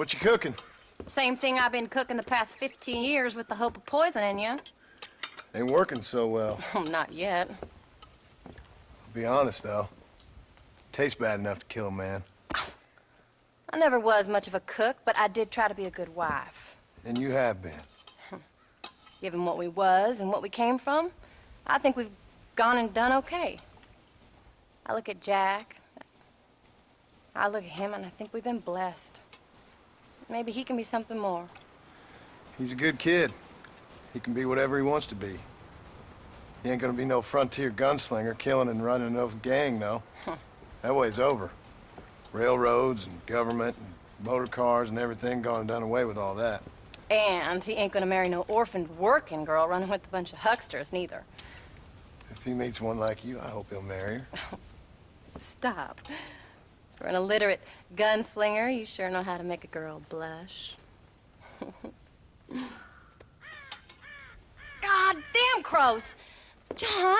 What you cooking? Same thing I've been cooking the past 15 years with the hope of poisoning you. Ain't working so well. Not yet. I'll be honest, though. Tastes bad enough to kill a man. I never was much of a cook, but I did try to be a good wife. And you have been. Given what we was and what we came from, I think we've gone and done okay. I look at Jack, I look at him, and I think we've been blessed. Maybe he can be something more. He's a good kid. He can be whatever he wants to be. He ain't gonna be no frontier gunslinger killing and running those gang, though. That way's over. Railroads and government and motor cars and everything gone and done away with all that. And he ain't gonna marry no orphaned working girl running with a bunch of hucksters, neither. If he meets one like you, I hope he'll marry her. Stop. For an illiterate gunslinger, you sure know how to make a girl blush. God damn crows! John!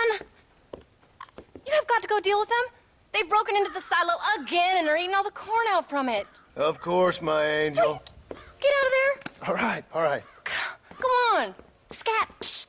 You have got to go deal with them. They've broken into the silo again and are eating all the corn out from it. Of course, my angel. Wait, get out of there. All right, all right. Come on. Scat. Shh.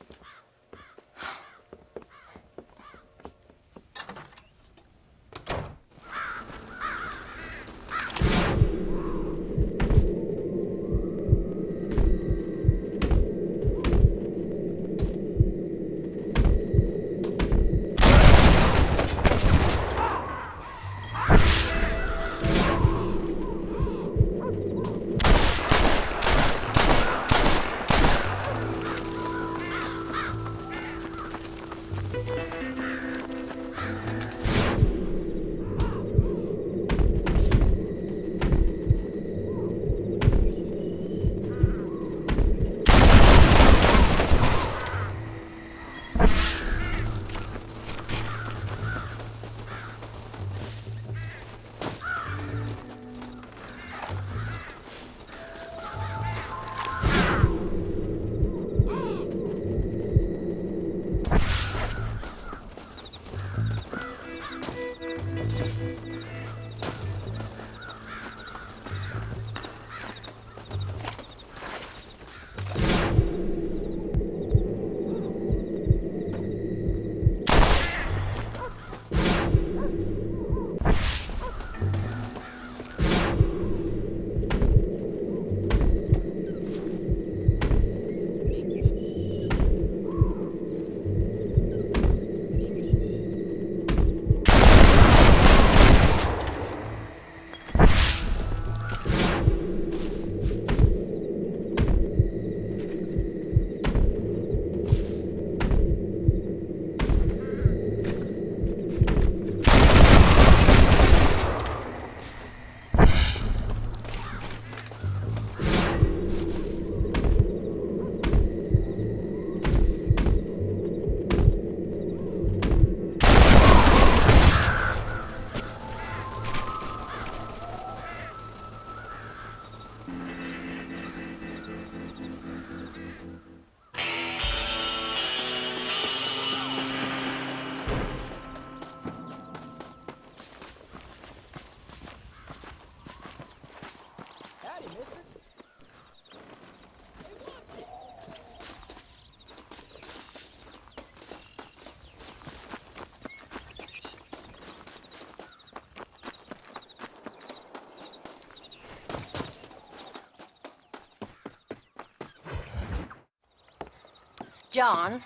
John,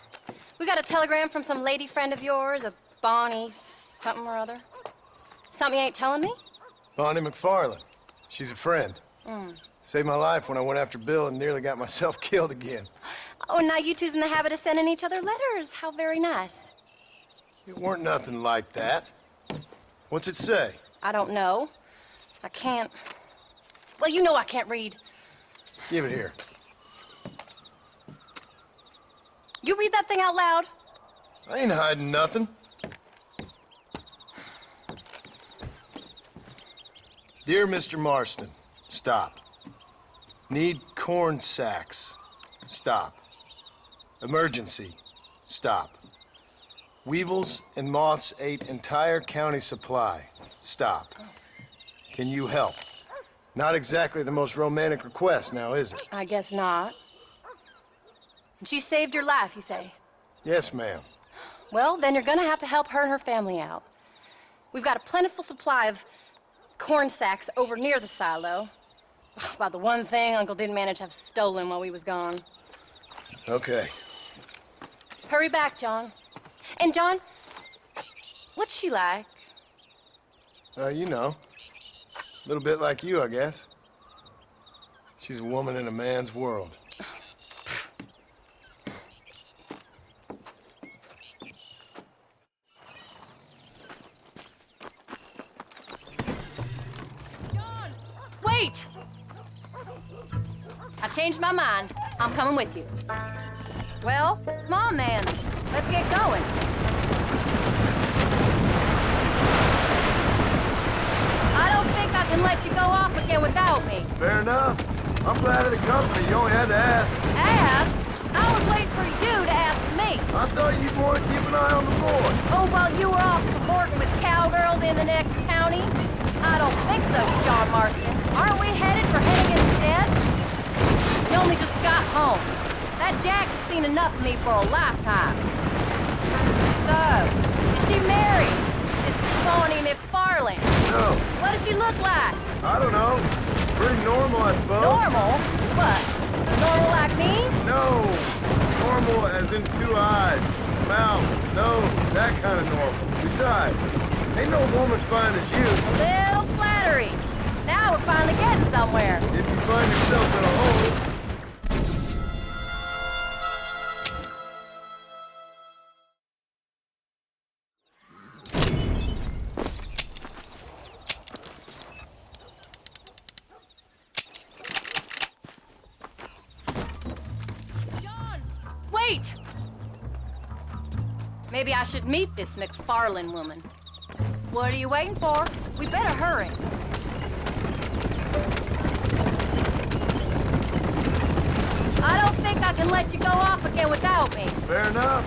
we got a telegram from some lady friend of yours, a Bonnie something or other. Something you ain't telling me? Bonnie McFarland. She's a friend. Saved my life when I went after Bill and nearly got myself killed again. Oh, now you two's in the habit of sending each other letters. How very nice. It weren't nothing like that. What's it say? I don't know. I can't... Well, you know I can't read. Give it here. You read that thing out loud? I ain't hiding nothing. Dear Mr. Marston, stop. Need corn sacks. Stop. Emergency. Stop. Weevils and moths ate entire county supply. Stop. Can you help? Not exactly the most romantic request, now is it? I guess not. She saved your life, you say? Yes, ma'am. Well, then you're gonna have to help her and her family out. We've got a plentiful supply of corn sacks over near the silo. About the one thing Uncle didn't manage to have stolen while we was gone. Okay. Hurry back, John. And John, what's she like? You know. A little bit like you, I guess. She's a woman in a man's world. John! Wait! I changed my mind. I'm coming with you. Well, come on then. Let's get going. I don't think I can let you go off again without me. Fair enough. I'm glad of the company. You only had to ask. Ask? I was waiting for you to ask me. I thought you'd want to keep an eye on the boy. Oh, while you were off cavorting with cowgirls in the next county? I don't think so, John Martson. Aren't we headed for Hennigan's instead? You only just got home. That Jack has seen enough of me for a lifetime. So, is she married? It's Bonnie McFarlane. No. What does she look like? I don't know. Pretty normal, I suppose. Normal? What? Normal like me? No. Normal as in 2 eyes, mouth, nose, that kind of normal. Besides, ain't no woman fine as you. A little flattery. Now we're finally getting somewhere. If you find yourself in a hole. Wait! Maybe I should meet this McFarlane woman. What are you waiting for? We better hurry. I don't think I can let you go off again without me. Fair enough.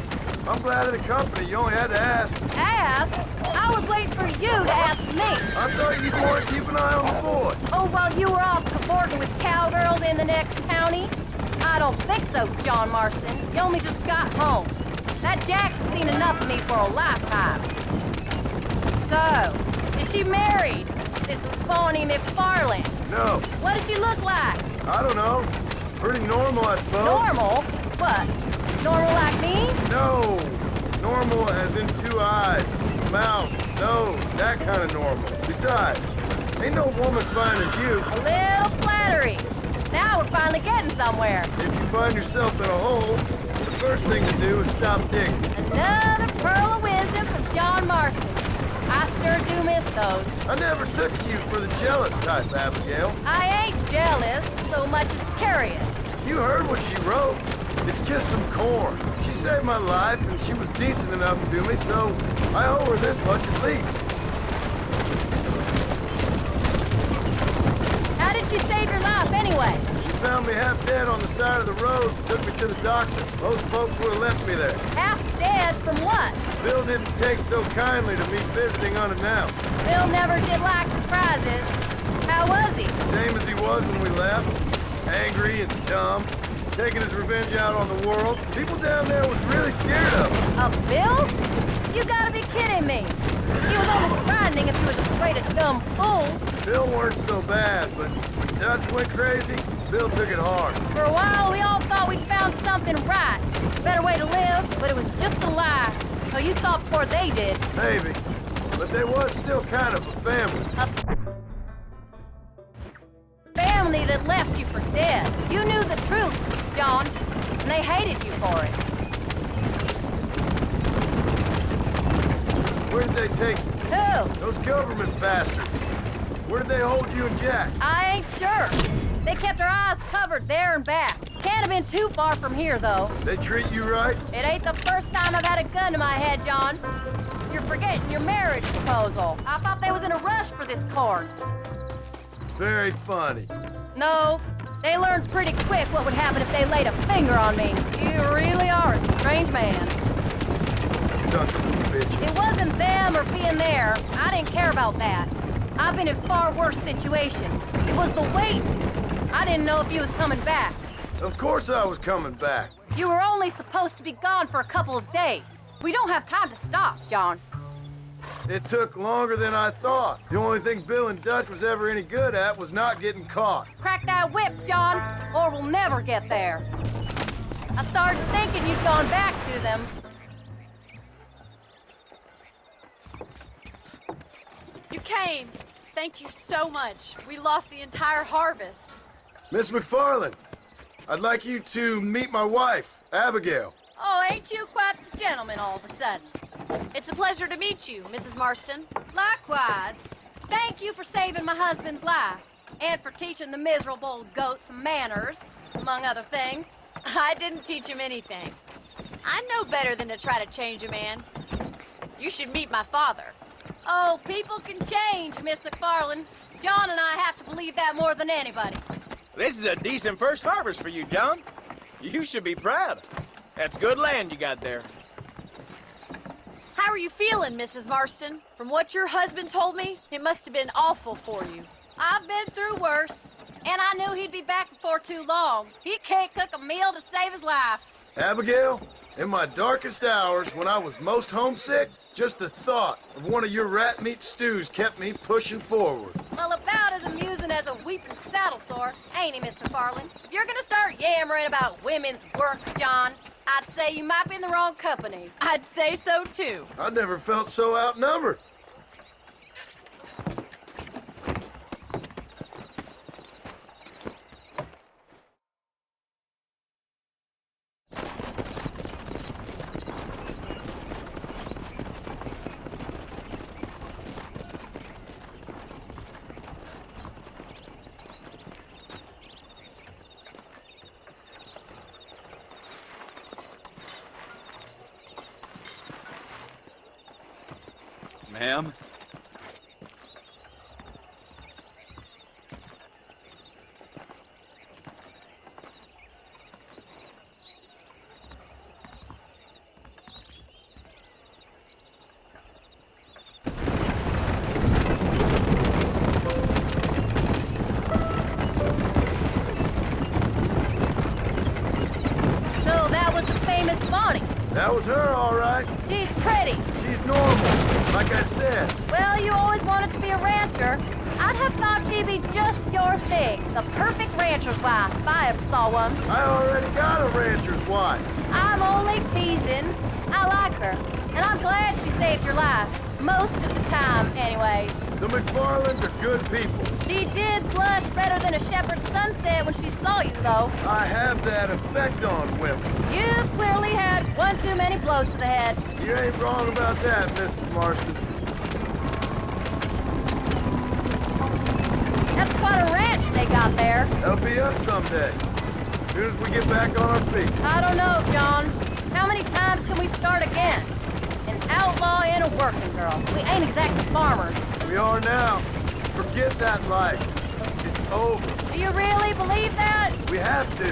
I'm glad of the company. You only had to ask. Ask? I was waiting for you to ask me. I thought you'd want to keep an eye on the boy. Oh, while you were off cavorting with cowgirls in the next county? I don't think so, John Martson. You only just got home. That Jack's seen enough of me for a lifetime. So, is she married? This Bonnie McFarlane. No. What does she look like? I don't know. Pretty normal, I suppose. Normal? What? Normal like me? No. Normal as in 2 eyes, mouth, nose, that kind of normal. Besides, ain't no woman fine as you. A little flattery. Now we're finally getting somewhere. If you find yourself in a hole, the first thing to do is stop digging. Another pearl of wisdom from John Martson. I sure do miss those. I never took you for the jealous type, Abigail. I ain't jealous so much as curious. You heard what she wrote. It's just some corn. She saved my life, and she was decent enough to me, so I owe her this much at least. How did she save your life anyway? She found me half dead on the side of the road and took me to the doctor. Most folks would have left me there. Half dead from what? Bill didn't take so kindly to me visiting unannounced. Bill never did like surprises. How was he? Same as he was when we left. Angry and dumb. Taking his revenge out on the world. People down there was really scared of him. Of Bill? You gotta be kidding me. He was almost frightening if he was afraid of dumb fools. Bill weren't so bad, but when Dutch went crazy, Bill took it hard. For a while, we all thought we'd found something right. A better way to live, but it was just a lie. Oh, you thought before they did. Maybe. But they was still kind of a family. A family that left you for dead. You knew the truth, John, and they hated you for it. Where did they take you? Who? Those government bastards. Where did they hold you and Jack? I ain't sure. They kept our eyes covered there and back. Can't have been too far from here, though. They treat you right? It ain't the first time I've had a gun to my head, John. You're forgetting your marriage proposal. I thought they was in a rush for this corn. Very funny. No, they learned pretty quick what would happen if they laid a finger on me. You really are a strange man. Sons of bitches. It wasn't them or being there. I didn't care about that. I've been in far worse situations. It was the waiting. I didn't know if you was coming back. Of course I was coming back. You were only supposed to be gone for a couple of days. We don't have time to stop, John. It took longer than I thought. The only thing Bill and Dutch was ever any good at was not getting caught. Crack that whip, John, or we'll never get there. I started thinking you'd gone back to them. You came. Thank you so much. We lost the entire harvest. Miss McFarland, I'd like you to meet my wife, Abigail. Oh, ain't you quite the gentleman all of a sudden? It's a pleasure to meet you, Mrs. Marston. Likewise. Thank you for saving my husband's life, and for teaching the miserable goat some manners, among other things. I didn't teach him anything. I know better than to try to change a man. You should meet my father. Oh, people can change, Miss McFarland. John and I have to believe that more than anybody. This is a decent first harvest for you, John. You should be proud. That's good land you got there. How are you feeling, Mrs. Marston? From what your husband told me, it must have been awful for you. I've been through worse, and I knew he'd be back before too long. He can't cook a meal to save his life. Abigail, in my darkest hours when I was most homesick, just the thought of one of your rat meat stews kept me pushing forward. Well, about as amusing as a weeping saddle sore, ain't he, Miss McFarland? If you're gonna start yammering about women's work, John, I'd say you might be in the wrong company. I'd say so, too. I never felt so outnumbered. Ma'am? So that was the famous Bonnie. That was her, all right. She's pretty. She's normal, like I said. Well, you always wanted to be a rancher. I'd have thought she'd be just your thing. The perfect rancher's wife, if I ever saw one. I already got a rancher's wife. I'm only teasing. I like her, and I'm glad she saved your life. Most of the time, anyways. The McFarlands are good people. She did blush better than a shepherd's sunset when she saw you, though. I have that effect on women. You clearly had one too many blows to the head. You ain't wrong about that, Mrs. Marston. That's quite a ranch they got there. That'll be us someday. As soon as we get back on our feet. I don't know, John. How many times can we start again? An outlaw and a working girl. We ain't exactly farmers. We are now. Forget that life. It's over. Do you really believe that? We have to.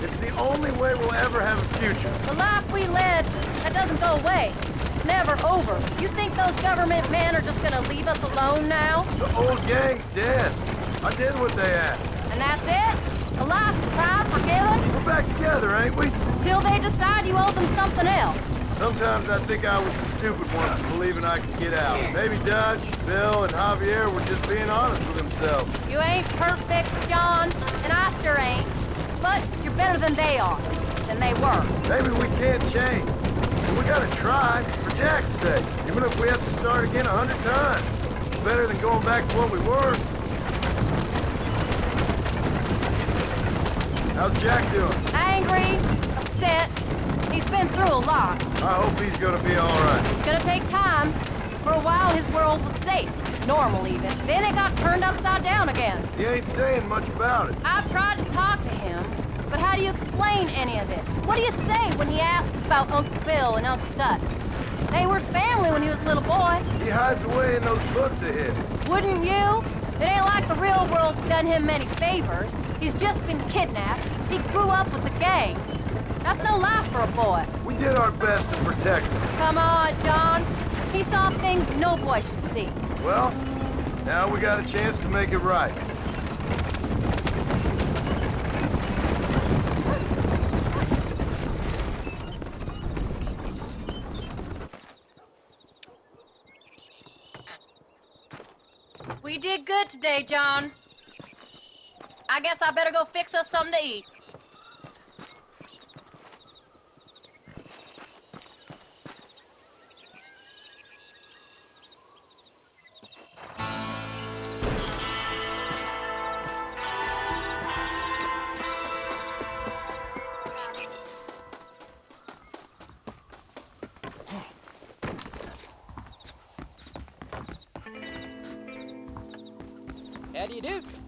It's the only way we'll ever have a future. The life we led, that doesn't go away. It's never over. You think those government men are just gonna leave us alone now? The old gang's dead. I did what they asked. And that's it? A life to cry, forgiven? We're back together, ain't we? Until they decide you owe them something else. Sometimes I think I was the stupid one for believing I could get out. Maybe Dutch, Bill, and Javier were just being honest with themselves. You ain't perfect, John, and I sure ain't. But you're better than they are, than they were. Maybe we can't change. And we gotta try, for Jack's sake. Even if we have to start again 100 times. It's better than going back to what we were. How's Jack doing? Angry, upset. He's been through a lot. I hope he's gonna be all right. It's gonna take time. For a while, his world was safe. Normal, even. Then it got turned upside down again. He ain't saying much about it. I've tried to talk to him, but how do you explain any of it? What do you say when he asks about Uncle Bill and Uncle Dutch? They were family when he was a little boy. He hides away in those books of his. Wouldn't you? It ain't like the real world's done him many favors. He's just been kidnapped. He grew up with the gang. That's no life for a boy. We did our best to protect him. Come on, John. He saw things no boy should see. Well, Now we got a chance to make it right. We did good today, John. I guess I better go fix us something to eat. How do you do?